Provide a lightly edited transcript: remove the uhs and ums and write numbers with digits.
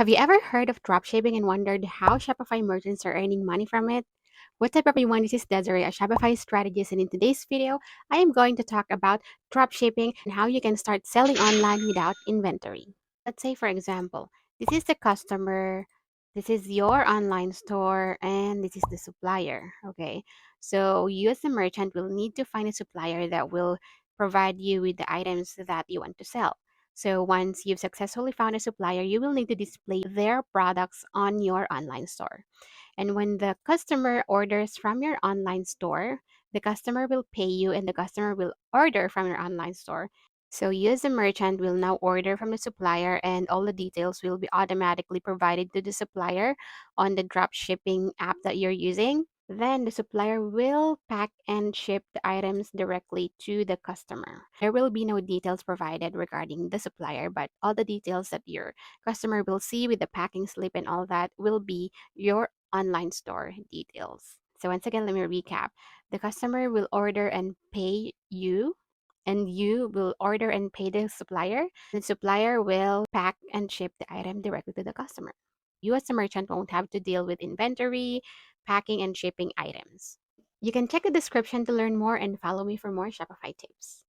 Have you ever heard of dropshipping and wondered how Shopify merchants are earning money from it? What's up, everyone? This is Desiree, a Shopify strategist, and in today's video, I am going to talk about dropshipping and how you can start selling online without inventory. Let's say, for example, this is the customer, this is your online store, and this is the supplier. Okay, so you as the merchant will need to find a supplier that will provide you with the items that you want to sell. So once you've successfully found a supplier, you will need to display their products on your online store. And when the customer orders from your online store, the customer will pay you and the customer will order from your online store. So you as a merchant will now order from the supplier and all the details will be automatically provided to the supplier on the drop shipping app that you're using. Then the supplier will pack and ship the items directly to the customer. There will be no details provided regarding the supplier, but all the details that your customer will see with the packing slip and all that will be your online store details. So once again, let me recap. The customer will order and pay you, and you will order and pay the supplier. The supplier will pack and ship the item directly to the customer. You as a merchant won't have to deal with inventory, packing, and shipping items. You can check the description to learn more and follow me for more Shopify tips.